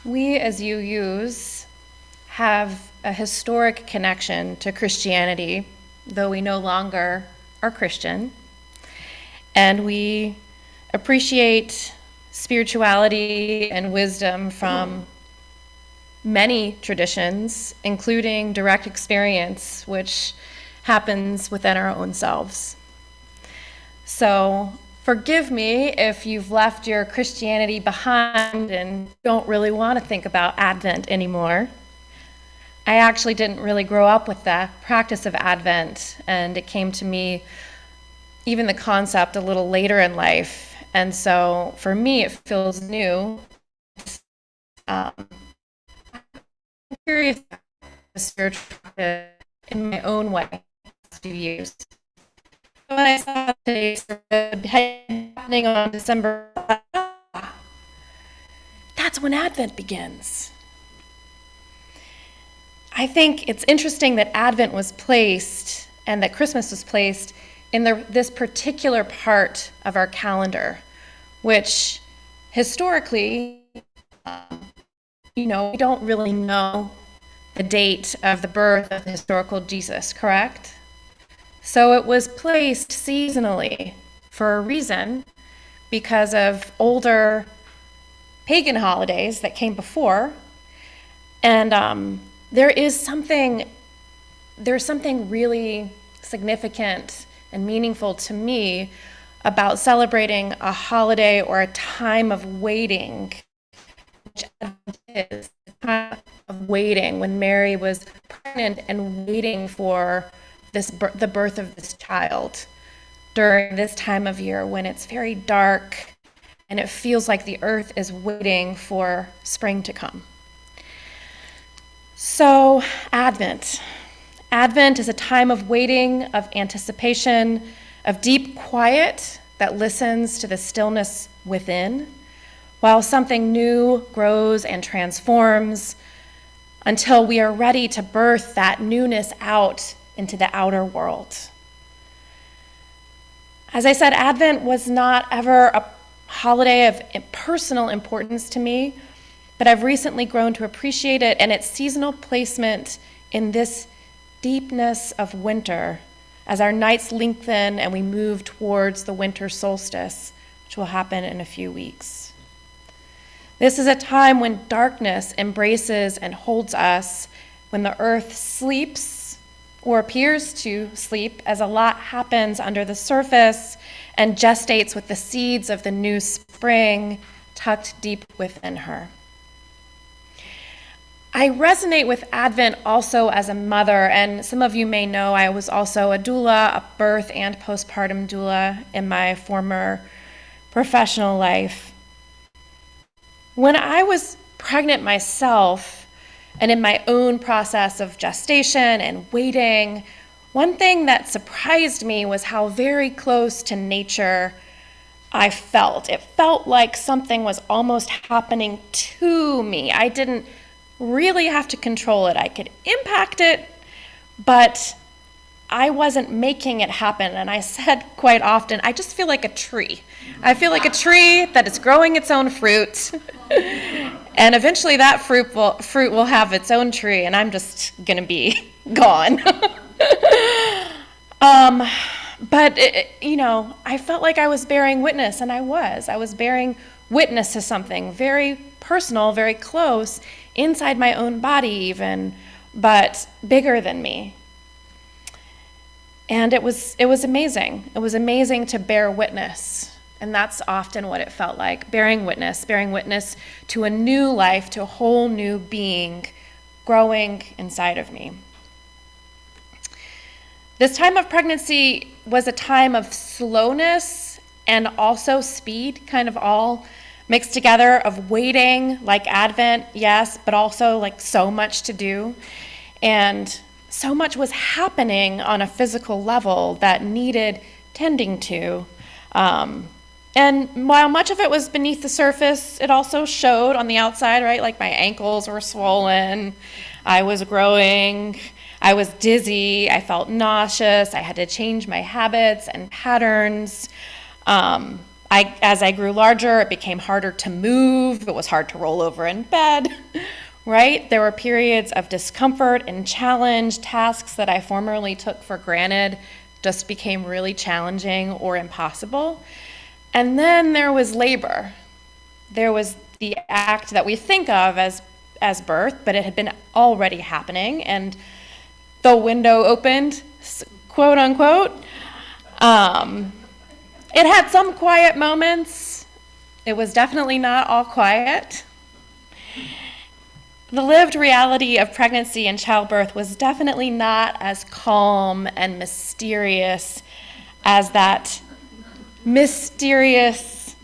We as UUs have a historic connection to Christianity, though we no longer are Christian. And we appreciate spirituality and wisdom from many traditions, including direct experience, which happens within our own selves. So forgive me if you've left your Christianity behind and don't really want to think about Advent anymore. I actually didn't really grow up with the practice of Advent, and it came to me, even the concept, a little later in life. And so for me, it feels new. I'm curious about the spiritual practice in my own way the last few years. When I saw today's happening on December, that's when Advent begins. I think it's interesting that Advent was placed and that Christmas was placed in this particular part of our calendar, which historically, we don't really know the date of the birth of the historical Jesus, correct? So it was placed seasonally for a reason, because of older pagan holidays that came before. And there's something really significant and meaningful to me about celebrating a holiday or a time of waiting, which is a time of waiting when Mary was pregnant and waiting for the birth of this child during this time of year when it's very dark and it feels like the earth is waiting for spring to come. So Advent is a time of waiting, of anticipation, of deep quiet that listens to the stillness within, while something new grows and transforms until we are ready to birth that newness out into the outer world. As I said, Advent was not ever a holiday of personal importance to me, but I've recently grown to appreciate it and its seasonal placement in this deepness of winter as our nights lengthen and we move towards the winter solstice, which will happen in a few weeks. This is a time when darkness embraces and holds us, when the earth sleeps or appears to sleep, as a lot happens under the surface and gestates with the seeds of the new spring tucked deep within her. I resonate with Advent also as a mother, and some of you may know I was also a doula, a birth and postpartum doula in my former professional life. When I was pregnant myself, and in my own process of gestation and waiting, one thing that surprised me was how very close to nature I felt. It felt like something was almost happening to me. I didn't really have to control it. I could impact it, but I wasn't making it happen. And I said quite often, I just feel like a tree. I feel like a tree that is growing its own fruit. And eventually that fruit will have its own tree, and I'm just going to be gone. But I felt like I was bearing witness, and I was bearing witness to something very personal, very close, inside my own body even, but bigger than me. And it was amazing. It was amazing to bear witness. And that's often what it felt like, bearing witness to a new life, to a whole new being growing inside of me. This time of pregnancy was a time of slowness and also speed, kind of all mixed together, of waiting, like Advent, yes, but also like so much to do. And so much was happening on a physical level that needed tending to. And while much of it was beneath the surface, it also showed on the outside, right? Like my ankles were swollen, I was growing, I was dizzy, I felt nauseous, I had to change my habits and patterns. As I grew larger, it became harder to move. It was hard to roll over in bed, right? There were periods of discomfort and challenge. Tasks that I formerly took for granted just became really challenging or impossible. And then there was labor. There was the act that we think of as birth, but it had been already happening, and the window opened, quote unquote. It had some quiet moments. It was definitely not all quiet. The lived reality of pregnancy and childbirth was definitely not as calm and mysterious as that mysterious,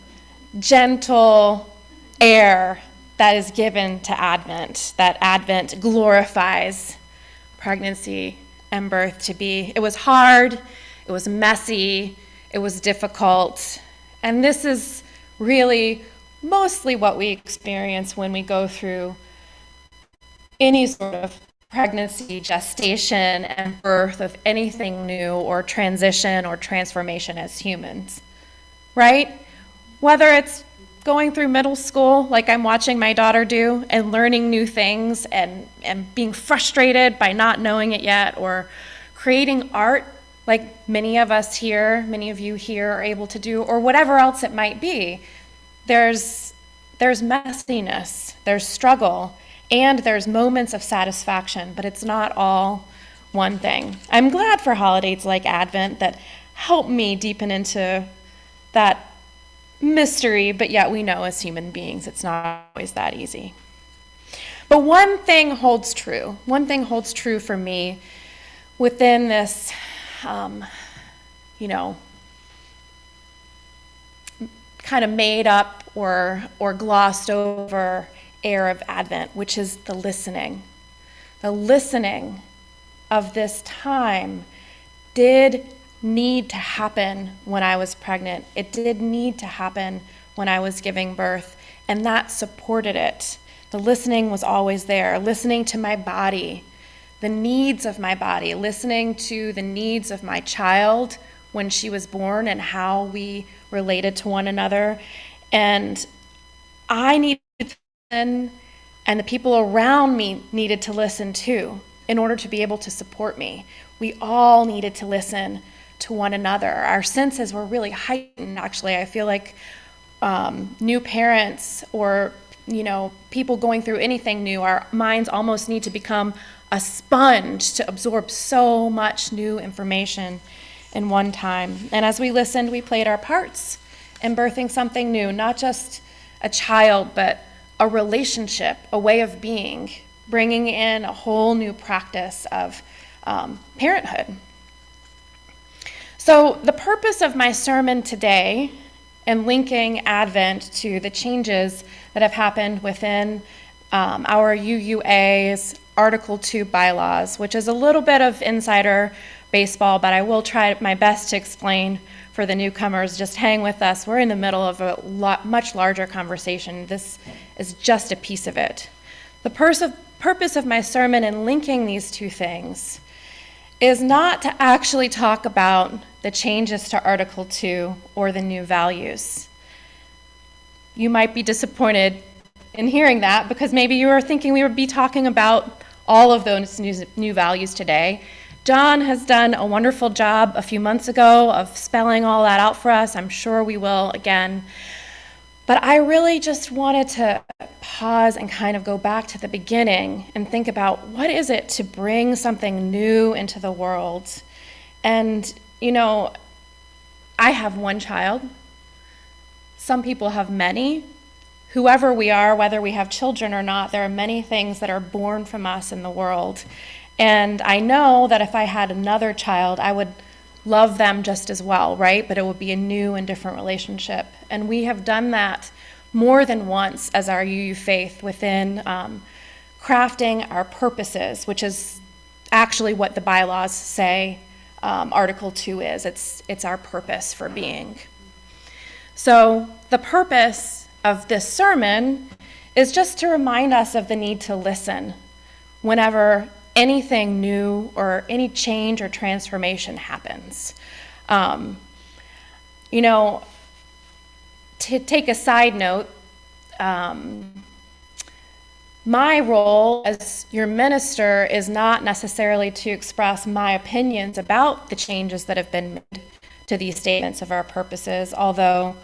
gentle air that is given to Advent, that Advent glorifies pregnancy and birth to be. It was hard, it was messy, it was difficult, and this is really mostly what we experience when we go through any sort of pregnancy, gestation, and birth of anything new or transition or transformation as humans, right? Whether it's going through middle school, like I'm watching my daughter do, and learning new things and being frustrated by not knowing it yet, or creating art like many of you here are able to do, or whatever else it might be. There's messiness, there's struggle, and there's moments of satisfaction, but it's not all one thing. I'm glad for holidays like Advent that help me deepen into that mystery, but yet we know as human beings it's not always that easy. But one thing holds true for me within this, kind of made up or glossed over air of Advent, which is the listening. The listening of this time did need to happen when I was pregnant. It did need to happen when I was giving birth, and that supported it. The listening was always there, listening to my body, the needs of my body, listening to the needs of my child when she was born and how we related to one another. And I needed to listen, and the people around me needed to listen too, in order to be able to support me. We all needed to listen to one another. Our senses were really heightened, actually. I feel like new parents or people going through anything new, our minds almost need to become a sponge to absorb so much new information in one time. And as we listened, we played our parts in birthing something new, not just a child, but a relationship, a way of being, bringing in a whole new practice of parenthood. So the purpose of my sermon today, and linking Advent to the changes that have happened within our UUA's Article 2 bylaws, which is a little bit of insider baseball, but I will try my best to explain for the newcomers. Just hang with us. We're in the middle of a much larger conversation. This is just a piece of it. The purpose of my sermon in linking these two things is not to actually talk about the changes to Article 2 or the new values. You might be disappointed in hearing that, because maybe you were thinking we would be talking about all of those new values today. John has done a wonderful job a few months ago of spelling all that out for us. I'm sure we will again. But I really just wanted to pause and kind of go back to the beginning and think about, what is it to bring something new into the world? And, I have one child. Some people have many. Whoever we are, whether we have children or not, there are many things that are born from us in the world. And I know that if I had another child, I would love them just as well, right? But it would be a new and different relationship. And we have done that more than once as our UU faith within crafting our purposes, which is actually what the bylaws say Article 2 is. It's our purpose for being. So the purpose of this sermon is just to remind us of the need to listen whenever anything new or any change or transformation happens. to take a side note, my role as your minister is not necessarily to express my opinions about the changes that have been made to these statements of our purposes, although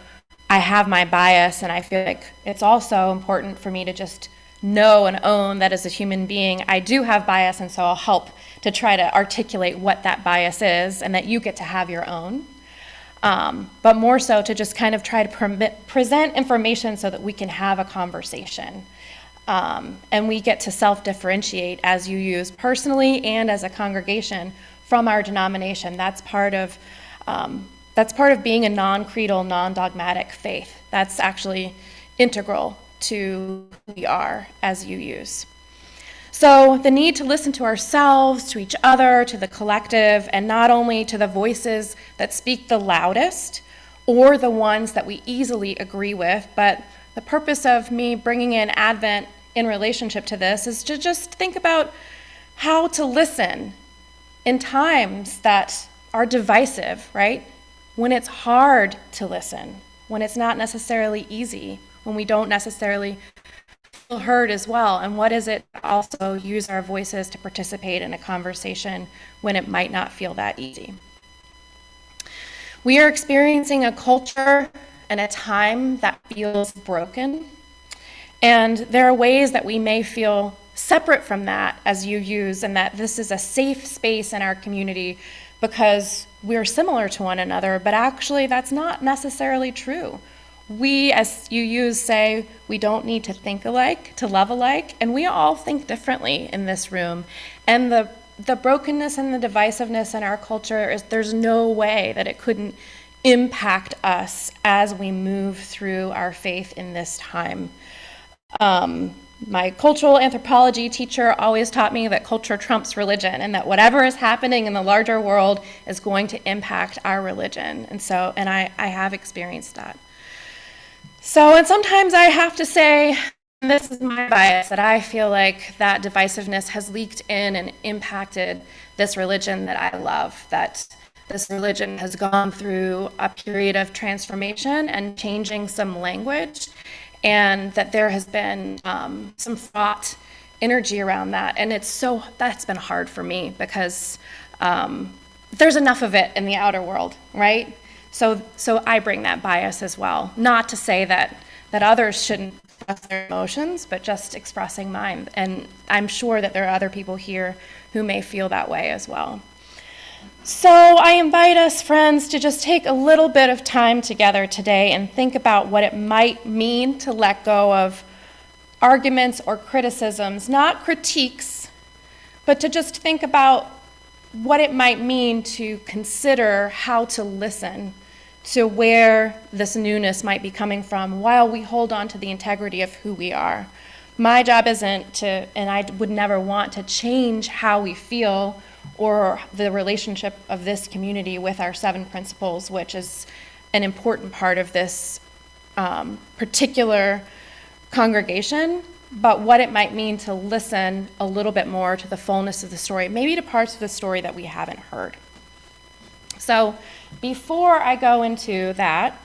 I have my bias, and I feel like it's also important for me to just know and own that as a human being, I do have bias, and so I'll help to try to articulate what that bias is and that you get to have your own. But more so to just kind of try to present information so that we can have a conversation. And we get to self-differentiate as you use personally and as a congregation from our denomination. That's part of being a non-creedal, non-dogmatic faith. That's actually integral to who we are as you use. So the need to listen to ourselves, to each other, to the collective, and not only to the voices that speak the loudest or the ones that we easily agree with, but the purpose of me bringing in Advent in relationship to this is to just think about how to listen in times that are divisive, right? When it's hard to listen, when it's not necessarily easy, when we don't necessarily feel heard as well, and what is it to also use our voices to participate in a conversation when it might not feel that easy. We are experiencing a culture and a time that feels broken, and there are ways that we may feel separate from that as you use, and that this is a safe space in our community because we're similar to one another, but actually that's not necessarily true. We, as you use, say we don't need to think alike, to love alike, and we all think differently in this room. And the brokenness and the divisiveness in our culture is there's no way that it couldn't impact us as we move through our faith in this time. My cultural anthropology teacher always taught me that culture trumps religion, and that whatever is happening in the larger world is going to impact our religion. And I have experienced that. So, and sometimes I have to say, and this is my bias, that I feel like that divisiveness has leaked in and impacted this religion that I love, that this religion has gone through a period of transformation and changing some language, and that there has been some fraught energy around that. And that's been hard for me because there's enough of it in the outer world, right? So I bring that bias as well. Not to say that others shouldn't express their emotions, but just expressing mine. And I'm sure that there are other people here who may feel that way as well. So I invite us, friends, to just take a little bit of time together today and think about what it might mean to let go of arguments or criticisms, not critiques, but to just think about what it might mean to consider how to listen to where this newness might be coming from while we hold on to the integrity of who we are. My job isn't to, and I would never want to change how we feel or the relationship of this community with our 7 principles, which is an important part of this particular congregation, but what it might mean to listen a little bit more to the fullness of the story, maybe to parts of the story that we haven't heard. So before I go into that,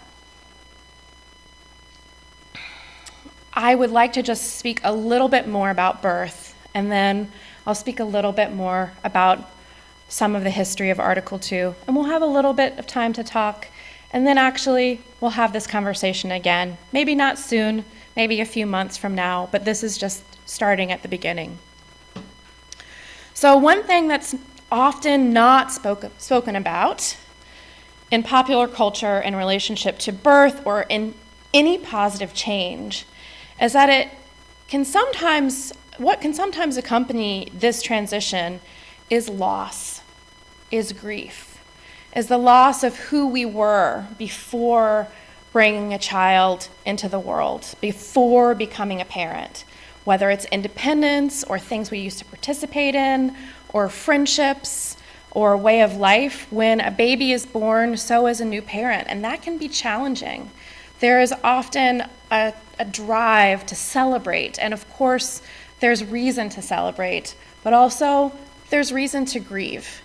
I would like to just speak a little bit more about birth, and then I'll speak a little bit more about some of the history of Article 2, and we'll have a little bit of time to talk, and then actually we'll have this conversation again. Maybe not soon, maybe a few months from now, but this is just starting at the beginning. So one thing that's often not spoken about in popular culture in relationship to birth or in any positive change is that what can sometimes accompany this transition is loss, is grief, is the loss of who we were before bringing a child into the world, before becoming a parent, whether it's independence or things we used to participate in, or friendships, or a way of life. When a baby is born, so is a new parent, and that can be challenging. There is often a drive to celebrate, and of course, there's reason to celebrate, but also there's reason to grieve.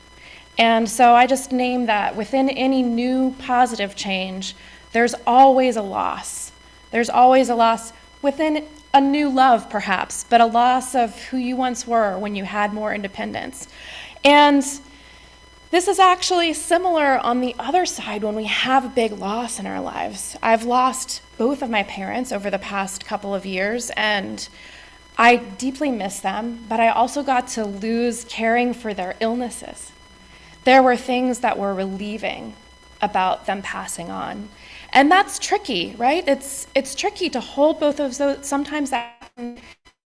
And so I just name that within any new positive change, there's always a loss. There's always a loss within a new love, perhaps, but a loss of who you once were when you had more independence. And this is actually similar on the other side when we have a big loss in our lives. I've lost both of my parents over the past couple of years, and I deeply miss them, but I also got to lose caring for their illnesses. There were things that were relieving about them passing on. And that's tricky, right? It's tricky to hold both of those. Sometimes that can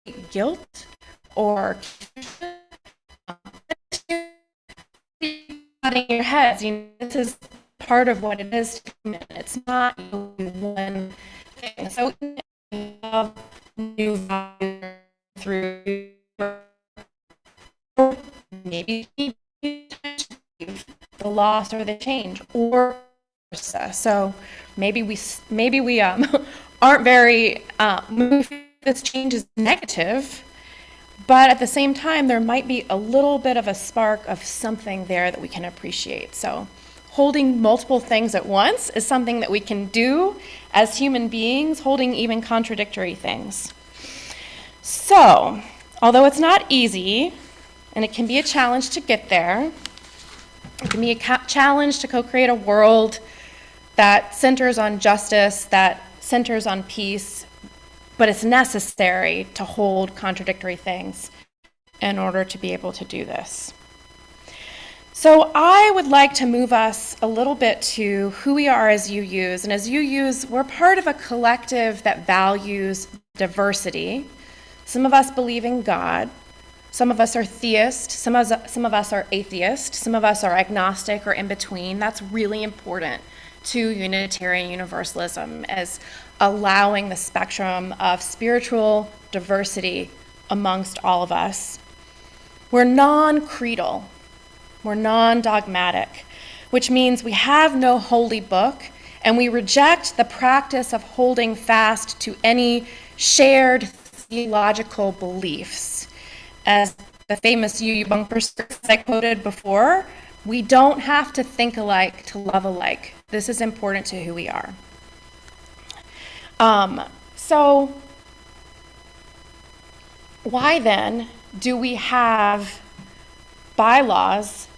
be guilt or in your heads, this is part of what it is to commit. It's not one thing. So love new values through maybe the loss or the change, or so maybe we aren't very this change is negative, but at the same time there might be a little bit of a spark of something there that we can appreciate. So holding multiple things at once is something that we can do as human beings, holding even contradictory things. So although it's not easy and it can be a challenge to get there, it can be a challenge to co-create a world that centers on justice, that centers on peace, but it's necessary to hold contradictory things in order to be able to do this. So I would like to move us a little bit to who we are as UUs. And as UUs, we're part of a collective that values diversity. Some of us believe in God. Some of us are theists. Some of us are atheists. Some of us are agnostic or in between. That's really important to Unitarian Universalism, as allowing the spectrum of spiritual diversity amongst all of us. We're non-creedal. We're non-dogmatic, which means we have no holy book, and we reject the practice of holding fast to any shared theological beliefs. As the famous UU bumper stickers I quoted before, we don't have to think alike to love alike. This is important to who we are. So why then do we have bylaws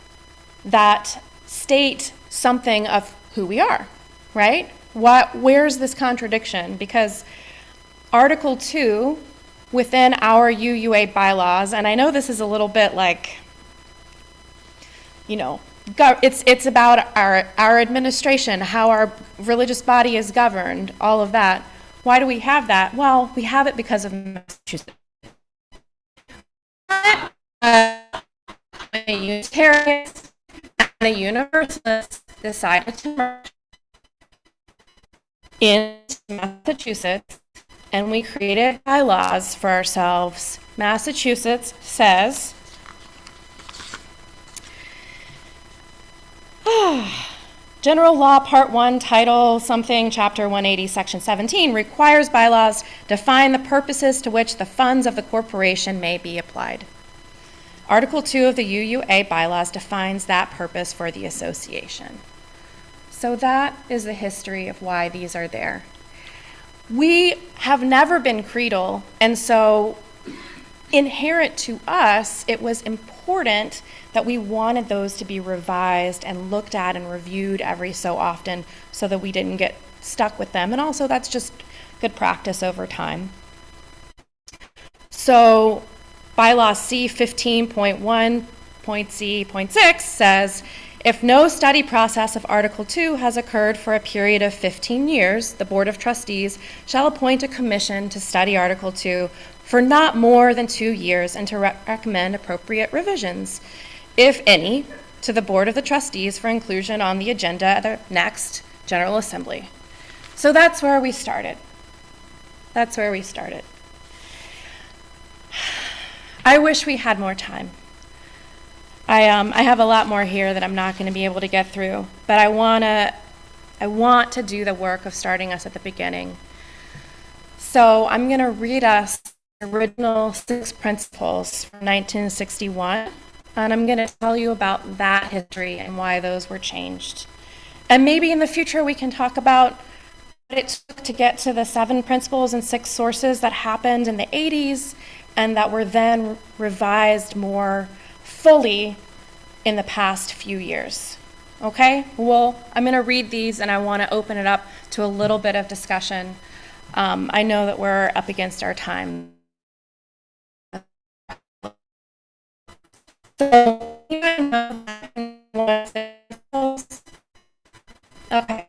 that state something of who we are, right? Where's this contradiction? Because Article 2 within our UUA bylaws, and I know this is a little bit like, it's about our administration, how our religious body is governed, all of that. Why do we have that? Well, we have it because of Massachusetts. A Unitarian and a Universalist decided to merge in Massachusetts, and we created bylaws for ourselves. Massachusetts says, General Law Part 1, Title something, Chapter 180, Section 17, requires bylaws define the purposes to which the funds of the corporation may be applied. Article 2 of the UUA bylaws defines that purpose for the association. So that is the history of why these are there. We have never been creedal, and so inherent to us, it was important that we wanted those to be revised and looked at and reviewed every so often so that we didn't get stuck with them. And also that's just good practice over time. So bylaw C15.1.Z.6 says, if no study process of Article 2 has occurred for a period of 15 years, the Board of Trustees shall appoint a commission to study Article 2 for not more than 2 years and to recommend appropriate revisions, if any, to the Board of the Trustees for inclusion on the agenda at the next General Assembly. So that's where we started. That's where we started. I wish we had more time. I have a lot more here that I'm not going to be able to get through, but I want to do the work of starting us at the beginning. So I'm going to read us the original 6 principles from 1961, and I'm going to tell you about that history and why those were changed. And maybe in the future we can talk about it took to get to the 7 principles and 6 sources that happened in the 80s and that were then revised more fully in the past few years. Okay? Well, I'm going to read these and I want to open it up to a little bit of discussion. I know that we're up against our time. So, okay.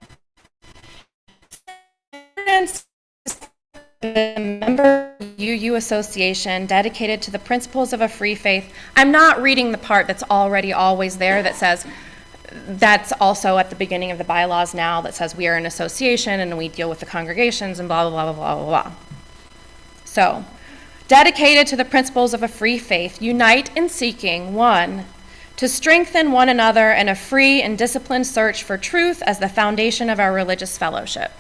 The member UU Association dedicated to the principles of a free faith. I'm not reading the part that's already always there that says, that's also at the beginning of the bylaws now, that says we are an association and we deal with the congregations and blah, blah, blah, blah, blah, blah. So, dedicated to the principles of a free faith, unite in seeking, 1, to strengthen one another in a free and disciplined search for truth as the foundation of our religious fellowship.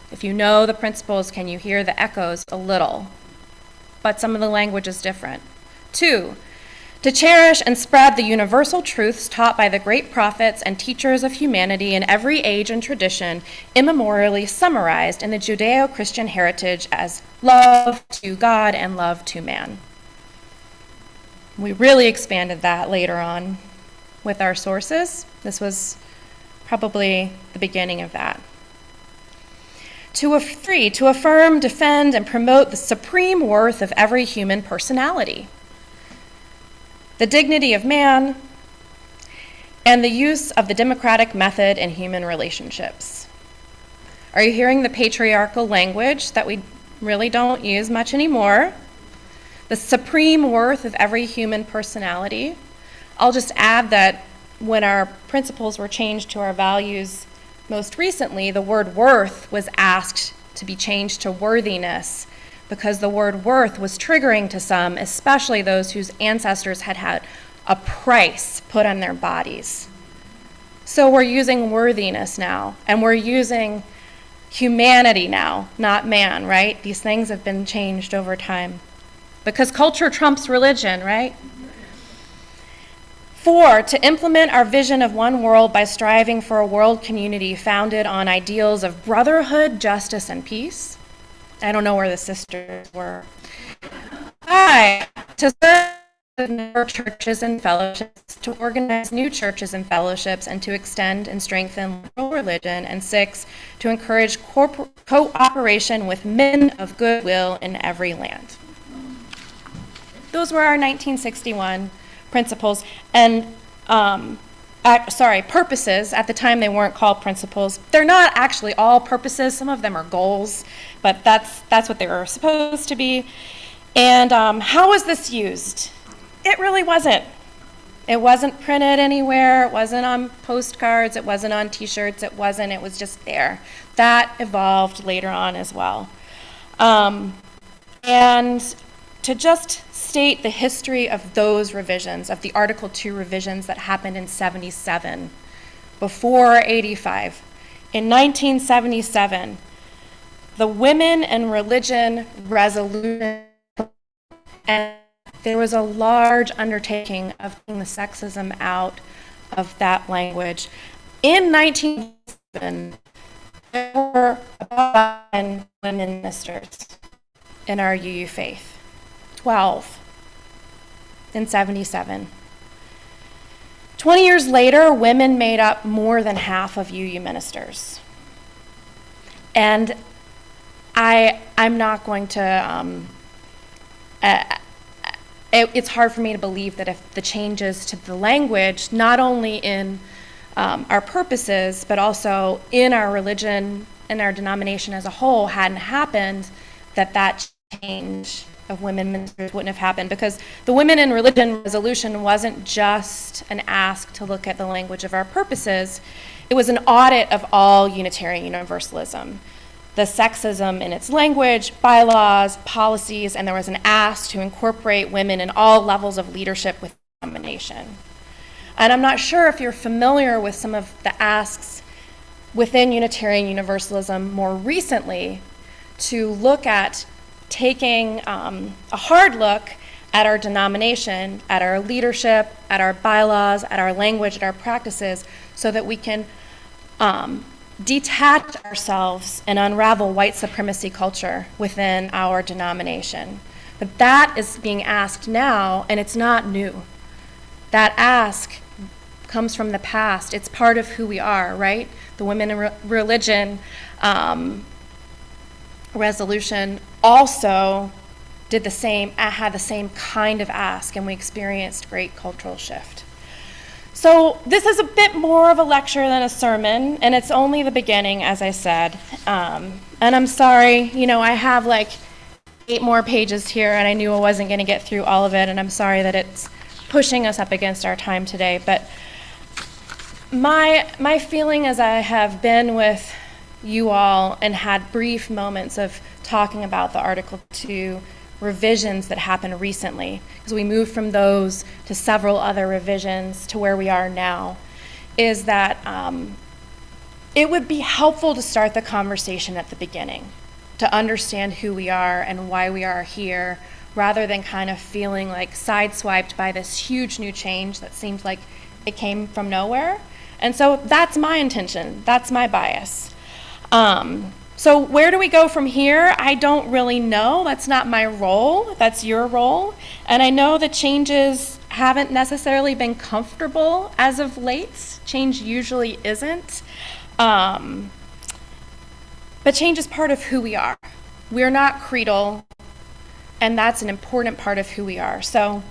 If you know the principles, can you hear the echoes a little? But some of the language is different. 2, to cherish and spread the universal truths taught by the great prophets and teachers of humanity in every age and tradition, immemorially summarized in the Judeo-Christian heritage as love to God and love to man. We really expanded that later on with our sources. This was probably the beginning of that. 3, to affirm, defend, and promote the supreme worth of every human personality, the dignity of man, and the use of the democratic method in human relationships. Are you hearing the patriarchal language that we really don't use much anymore? The supreme worth of every human personality. I'll just add that when our principles were changed to our values most recently, the word worth was asked to be changed to worthiness, because the word worth was triggering to some, especially those whose ancestors had had a price put on their bodies. So we're using worthiness now, and we're using humanity now, not man, right? These things have been changed over time. Because culture trumps religion, right? 4, to implement our vision of one world by striving for a world community founded on ideals of brotherhood, justice, and peace. I don't know where the sisters were. 5, to serve churches and fellowships, to organize new churches and fellowships, and to extend and strengthen liberal religion. And 6, to encourage cooperation with men of goodwill in every land. Those were our 1961 principles and purposes. At the time they weren't called principles. They're not actually all purposes. Some of them are goals, but that's what they were supposed to be. And how was this used? It really wasn't. It wasn't printed anywhere. It wasn't on postcards. It wasn't on t-shirts. It was just there. That evolved later on as well. And to just state the history of those revisions, of the Article 2 revisions that happened in 77, before 85. In 1977, the Women and Religion Resolution, and there was a large undertaking of taking the sexism out of that language. In 1977, there were about 10 women ministers in our UU faith. 12 in 77. 20 years later, women made up more than half of UU ministers. And I'm not going to, it's hard for me to believe that if the changes to the language, not only in our purposes, but also in our religion and our denomination as a whole hadn't happened, that change of women ministers wouldn't have happened, because the Women in Religion resolution wasn't just an ask to look at the language of our purposes. It was an audit of all Unitarian Universalism, the sexism in its language, bylaws, policies, and there was an ask to incorporate women in all levels of leadership within the denomination. And I'm not sure if you're familiar with some of the asks within Unitarian Universalism more recently to look at taking a hard look at our denomination, at our leadership, at our bylaws, at our language, at our practices, so that we can detach ourselves and unravel white supremacy culture within our denomination. But that is being asked now, and it's not new. That ask comes from the past. It's part of who we are, right? The Women in Religion resolution also did the same, had the same kind of ask, and we experienced great cultural shift. So this is a bit more of a lecture than a sermon, and it's only the beginning, as I said. And I'm sorry, you know, I have like 8 more pages here, and I knew I wasn't going to get through all of it, and I'm sorry that it's pushing us up against our time today. But my feeling as I have been with you all and had brief moments of talking about the Article 2 revisions that happened recently, because we moved from those to several other revisions to where we are now, is that it would be helpful to start the conversation at the beginning, to understand who we are and why we are here, rather than kind of feeling like sideswiped by this huge new change that seems like it came from nowhere. And so that's my intention, that's my bias. So where do we go from here? I don't really know. That's not my role. That's your role. And I know the changes haven't necessarily been comfortable as of late. Change usually isn't. But change is part of who we are. We're not creedal, and that's an important part of who we are. So